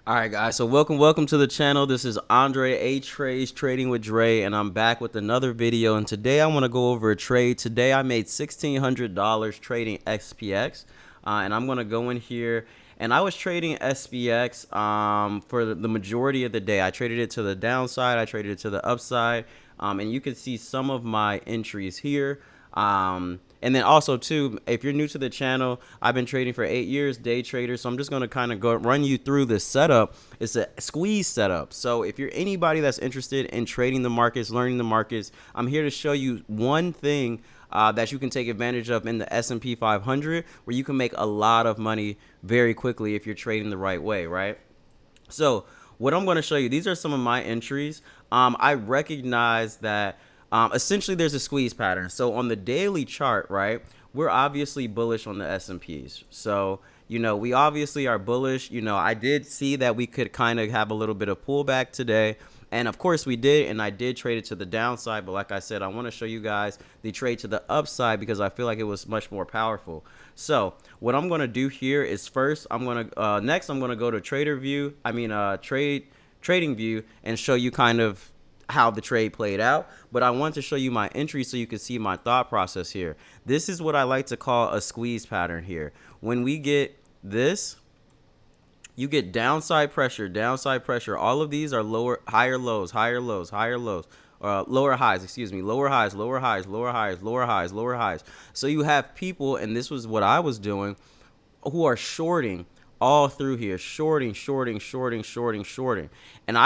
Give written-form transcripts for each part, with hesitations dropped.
All right, guys. So welcome to the channel. This is Andre A Trades Trading with Dre, and I'm back with another video. And today I want to go over a trade. Today I made $1,600 trading SPX, and I'm gonna go in here. And I was trading SPX for the majority of the day. I traded it to the downside. I traded it to the upside, and you can see some of my entries here. And then also too, if you're new to the channel, I've been trading for 8 years, day trader. So I'm just going to kind of go run you through this setup. It's a squeeze setup. So if you're anybody that's interested in trading the markets, learning the markets, I'm here to show you one thing that you can take advantage of in the S&P 500, where you can make a lot of money very quickly if you're trading the right way, right? So what I'm going to show you, these are some of my entries. I recognize that essentially there's a squeeze pattern. So on the daily chart, right, we're obviously bullish on the S&Ps. So, we obviously are bullish. I did see that we could kind of have a little bit of pullback today. And of course we did, and I did trade it to the downside. But like I said, I want to show you guys the trade to the upside because I feel like it was much more powerful. So what I'm going to do here is first, next I'm going to go to trading view and show you kind of how the trade played out. But I want to show you my entry so you can see my thought process here. This is what I like to call a squeeze pattern here. When we get this, you get downside pressure. All of these are higher lows, lower highs, excuse me, lower highs, lower highs, lower highs, lower highs, lower highs. So you have people, and this was what I was doing, who are shorting all through here, shorting. And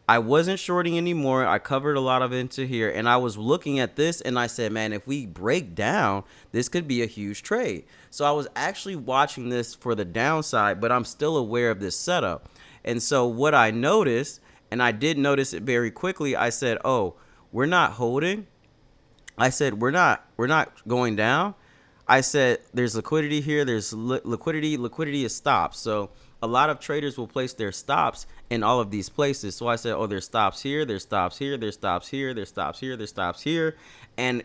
I wasn't shorting anymore. I covered a lot of it into here, and I was looking at this and I said, man, if we break down, this could be a huge trade. So I was actually watching this for the downside, but I'm still aware of this setup. And so what I noticed, and I did notice it very quickly, I said, oh, we're not holding. I said, we're not going down. I said, there's liquidity here. There's liquidity is stops. So a lot of traders will place their stops in all of these places. So I said, oh, there's stops here, there's stops here, there's stops here, there's stops here, there's stops here. And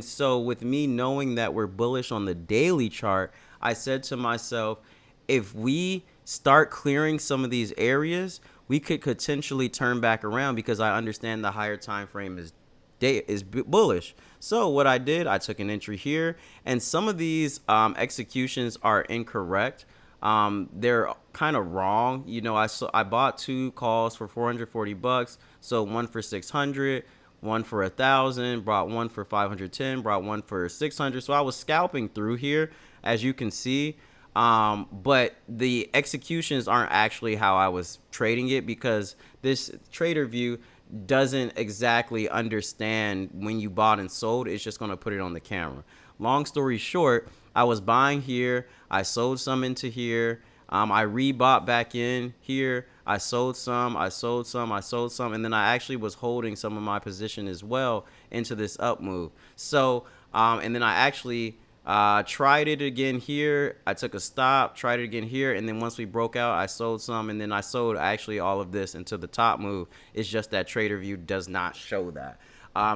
so with me knowing that we're bullish on the daily chart, I said to myself, if we start clearing some of these areas, we could potentially turn back around because I understand the higher time frame is bullish. So what I did, I took an entry here, and some of these executions are incorrect. They're kind of wrong. I bought 2 calls for 440 bucks. So one for 600, one for 1,000, brought one for 510, brought one for 600. So I was scalping through here, as you can see. But the executions aren't actually how I was trading it, because this trader view doesn't exactly understand when you bought and sold. It's just going to put it on the camera. Long story short, I was buying here, I sold some into here, I rebought back in here, I sold some, and then I actually was holding some of my position as well into this up move. So and then I actually tried it again here. I took a stop, tried it again here, and then once we broke out, I sold some, and then I sold actually all of this into the top move. It's just that trader view does not show that.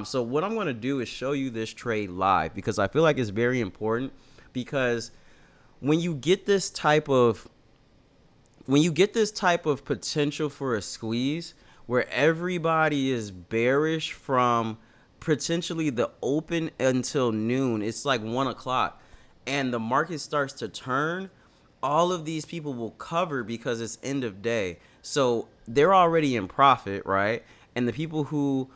So what I'm going to do is show you this trade live, because I feel like it's very important, because when you get this type of potential for a squeeze where everybody is bearish from potentially the open until noon, it's like 1 o'clock, and the market starts to turn, all of these people will cover because it's end of day. So they're already in profit, right? And the people who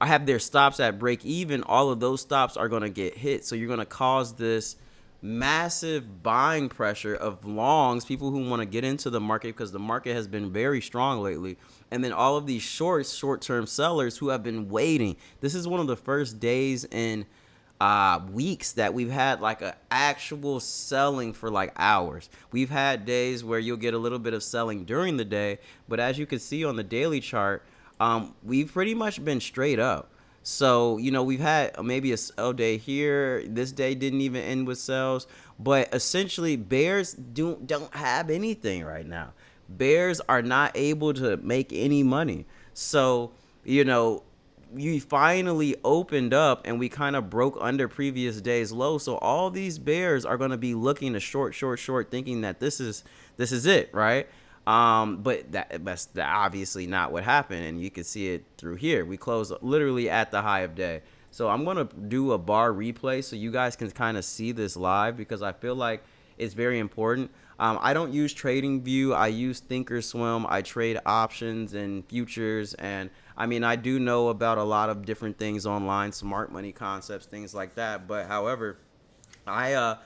have their stops at break even, all of those stops are going to get hit. So you're going to cause this massive buying pressure of longs, people who want to get into the market because the market has been very strong lately. And then all of these short-term sellers who have been waiting. This is one of the first days in weeks that we've had like an actual selling for like hours. We've had days where you'll get a little bit of selling during the day, but as you can see on the daily chart, we've pretty much been straight up. So, we've had maybe a sell day here. This day didn't even end with sells. But essentially, bears don't have anything right now. Bears are not able to make any money. So, you finally opened up and we kind of broke under previous day's low. So all these bears are going to be looking to short, thinking that this is it, right? But that's obviously not what happened, and you can see it through here. We closed literally at the high of day. So I'm gonna do a bar replay so you guys can kind of see this live, because I feel like it's very important. I don't use TradingView. I use Thinkorswim. I trade options and futures, and I mean, I do know about a lot of different things online, smart money concepts, things like that. But however, I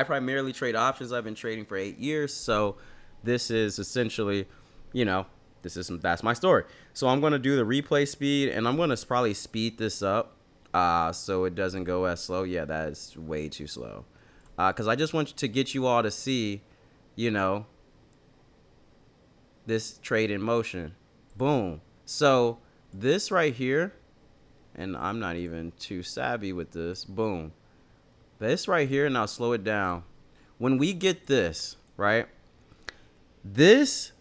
primarily trade options. I've been trading for 8 years, so this is essentially, you know, that's my story. So I'm gonna do the replay speed, and I'm gonna probably speed this up, so it doesn't go as slow. Yeah, that is way too slow, because I just want to get you all to see, you know, this trade in motion. Boom. So this right here, and I'm not even too savvy with this. Boom. This right here, and I'll slow it down. When we get this, right? This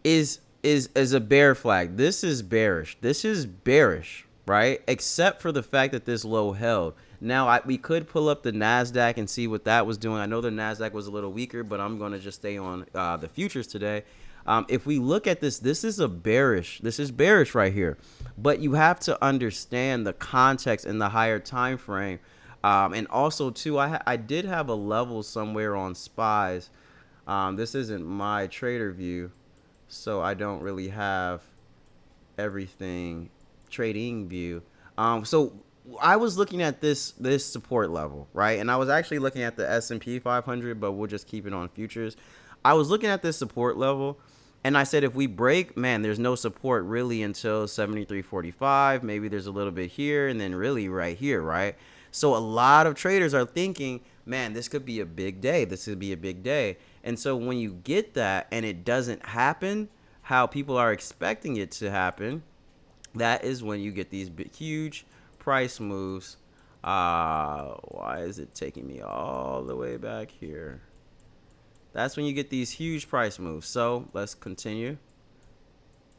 is a bear flag. This is bearish. This is bearish, right? Except for the fact that this low held. Now, we could pull up the NASDAQ and see what that was doing. I know the NASDAQ was a little weaker, but I'm going to just stay on the futures today. If we look at this, this is bearish right here. But you have to understand the context in the higher time frame. And also, too, I did have a level somewhere on SPYs. This isn't my trader view, so I don't really have everything trading view. So I was looking at this support level, right? And I was actually looking at the S&P 500, but we'll just keep it on futures. I was looking at this support level, and I said if we break, man, there's no support really until 73.45. Maybe there's a little bit here, and then really right here, right? So a lot of traders are thinking, man, this could be a big day. This could be a big day. And so when you get that and it doesn't happen how people are expecting it to happen, that is when you get these big, huge price moves. Why is it taking me all the way back here? That's when you get these huge price moves. So let's continue.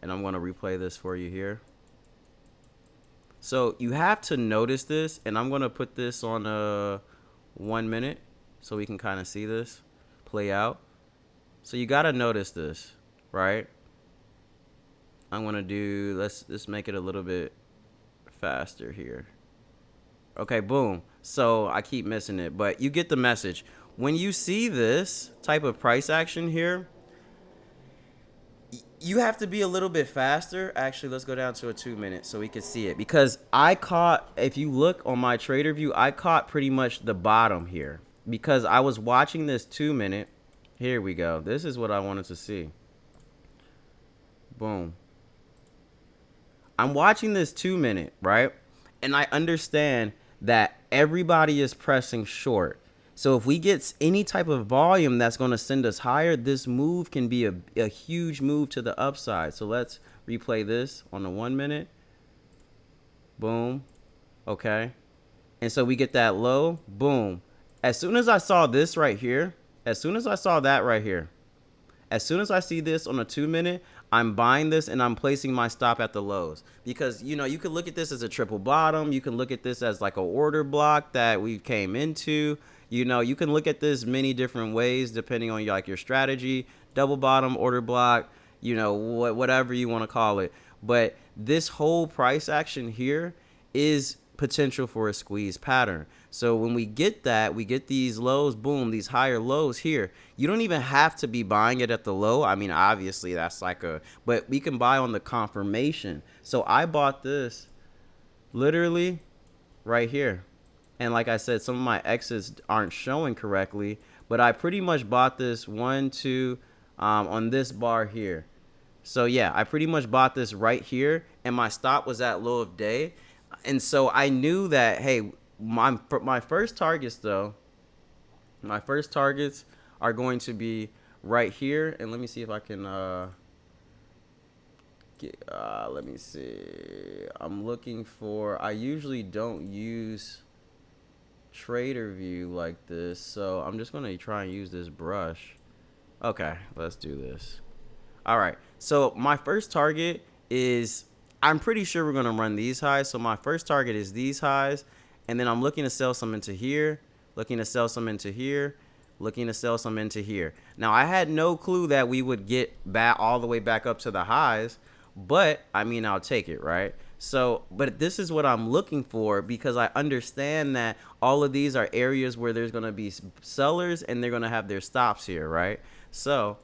And I'm going to replay this for you here. So you have to notice this, and I'm going to put this on 1 minute so we can kind of see this play out. So you got to notice this, right? I'm going to do, let's make it a little bit faster here. Okay, boom. So I keep missing it, but you get the message. When you see this type of price action here, you have to be a little bit faster. Actually, let's go down to a 2 minute so we can see it, because I caught, if you look on my trader view, I caught pretty much the bottom here because I was watching this 2 minute. Here we go. This is what I wanted to see. Boom. I'm watching this 2 minute, right? And I understand that everybody is pressing short. So if we get any type of volume that's going to send us higher, this move can be a huge move to the upside. So let's replay this on the 1 minute. Boom. Okay. And so we get that low. Boom. As soon as I saw this right here, as soon as I saw that right here, as soon as I see this on a 2 minute, I'm buying this and I'm placing my stop at the lows, because, you know, you could look at this as a triple bottom. You can look at this as like a order block that we came into. You know, you can look at this many different ways depending on your strategy. Double bottom, order block, you know, whatever you want to call it. But this whole price action here is potential for a squeeze pattern. So when we get that, we get these lows, boom, these higher lows here. You don't even have to be buying it at the low. I mean, obviously that's but we can buy on the confirmation. So I bought this literally right here. And like I said, some of my exits aren't showing correctly, but I pretty much bought this 1, 2 on this bar here. So yeah, I pretty much bought this right here, and my stop was at low of day. And so I knew that, hey, my first targets though, my first targets are going to be right here. And let me see if I can let me see. I'm looking for, I usually don't use trader view like this, so I'm just gonna try and use this brush. Okay, let's do this. All right, so my first target is I'm pretty sure we're going to run these highs. So my first target is these highs. And then I'm looking to sell some into here, looking to sell some into here, looking to sell some into here. Now, I had no clue that we would get back all the way back up to the highs, but I mean, I'll take it, right? So, but this is what I'm looking for, because I understand that all of these are areas where there's going to be sellers and they're going to have their stops here, right? So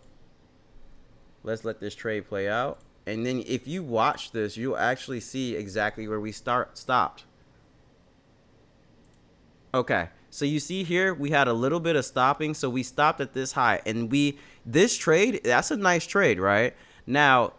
let's let this trade play out. And then if you watch this, you'll actually see exactly where we stopped. Okay, so you see here we had a little bit of stopping, so we stopped at this high, and this trade, that's a nice trade, right? Now,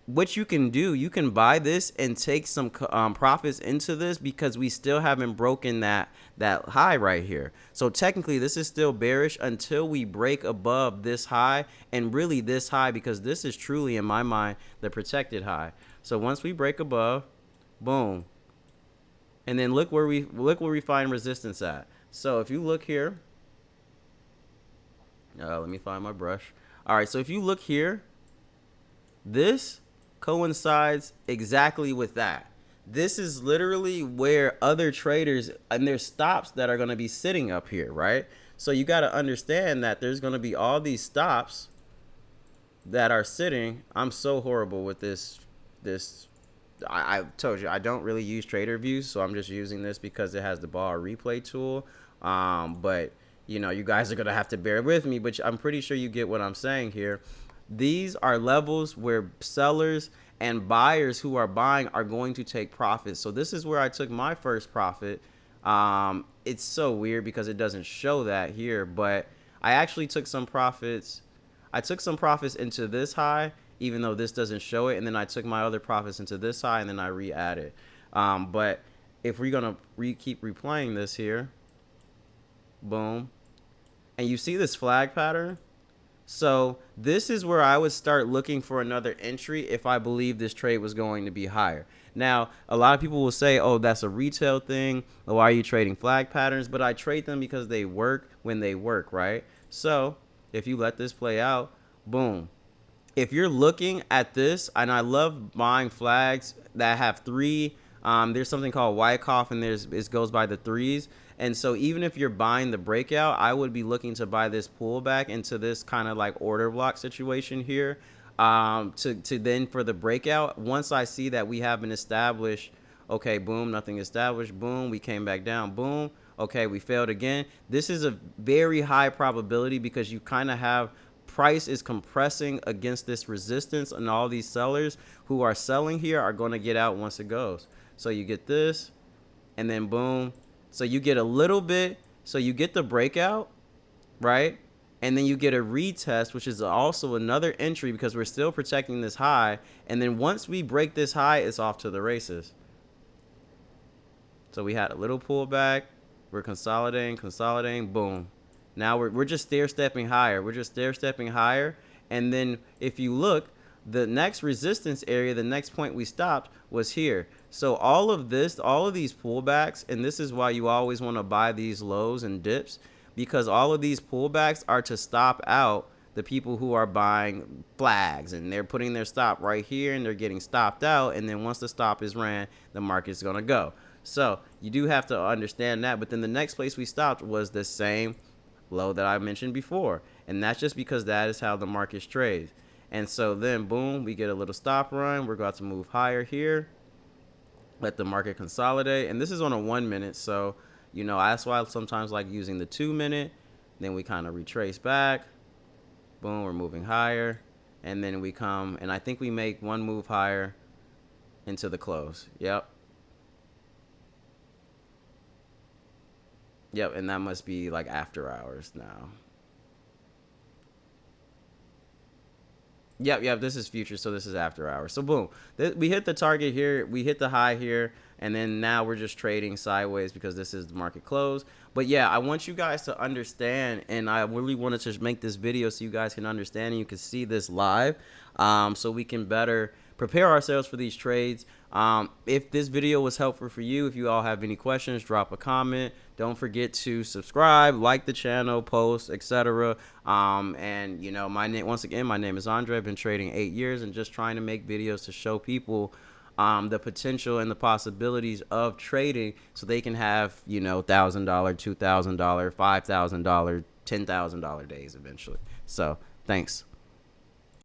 what you can do, you can buy this and take some profits into this, because we still haven't broken that high right here. So technically this is still bearish until we break above this high, and really this high, because this is truly, in my mind, the protected high. So once we break above, boom. And then look where we find resistance at. So if you look here, let me find my brush. All right, so if you look here, this coincides exactly with that. This is literally where other traders, and there's stops that are going to be sitting up here, right? So you got to understand that there's going to be all these stops that are sitting. I'm so horrible with this. I told you I don't really use trader views, so I'm just using this because it has the bar replay tool. But you know, you guys are gonna have to bear with me, but I'm pretty sure you get what I'm saying here. These are levels where sellers and buyers who are buying are going to take profits. So this is where I took my first profit. It's so weird because it doesn't show that here, but I actually took some profits. I took some profits into this high, even though this doesn't show it, and then I took my other profits into this high, and then I re-added. But if we're gonna keep replaying this here, boom, and you see this flag pattern, so this is where I would start looking for another entry if I believe this trade was going to be higher. Now, a lot of people will say, oh, that's a retail thing, why are you trading flag patterns? But I trade them because they work when they work, right? So if you let this play out, boom. If you're looking at this, and I love buying flags that have three, there's something called Wyckoff, and it goes by the threes. And so even if you're buying the breakout, I would be looking to buy this pullback into this kind of like order block situation here, to then for the breakout. Once I see that we have an established, okay, boom, nothing established, boom, we came back down, boom, okay, we failed again. This is a very high probability because you kind of have price is compressing against this resistance, and all these sellers who are selling here are going to get out once it goes. So you get this, and then boom. So you get a little bit, so you get the breakout, right? And then you get a retest, which is also another entry because we're still protecting this high. And then once we break this high, it's off to the races. So we had a little pullback. We're consolidating, boom. Now we're just stair-stepping higher. We're just stair-stepping higher. And then if you look, the next resistance area, the next point we stopped was here. So all of these pullbacks, and this is why you always want to buy these lows and dips, because all of these pullbacks are to stop out the people who are buying flags, and they're putting their stop right here and they're getting stopped out. And then once the stop is ran, the market's going to go. So you do have to understand that. But then the next place we stopped was the same low that I mentioned before. And that's just because that is how the market trades. And so then, boom, we get a little stop run. We're about to move higher here. Let the market consolidate. And this is on a 1 minute. So, you know, that's why I sometimes like using the 2 minute. Then we kind of retrace back. Boom, we're moving higher. And then we come, and I think we make one move higher into the close. Yep. Yep, and that must be like after hours now. Yep, this is future, so this is after hours. So boom, we hit the target here, we hit the high here, and then now we're just trading sideways because this is the market close. But yeah, I want you guys to understand, and I really wanted to make this video so you guys can understand and you can see this live, so we can better prepare ourselves for these trades. If this video was helpful for you, if you all have any questions, drop a comment. Don't forget to subscribe, like the channel, post, etc. And you know, once again, my name is Andre. I've been trading 8 years and just trying to make videos to show people the potential and the possibilities of trading, so they can have, $1,000, $2,000, $5,000, $10,000 days eventually. So thanks.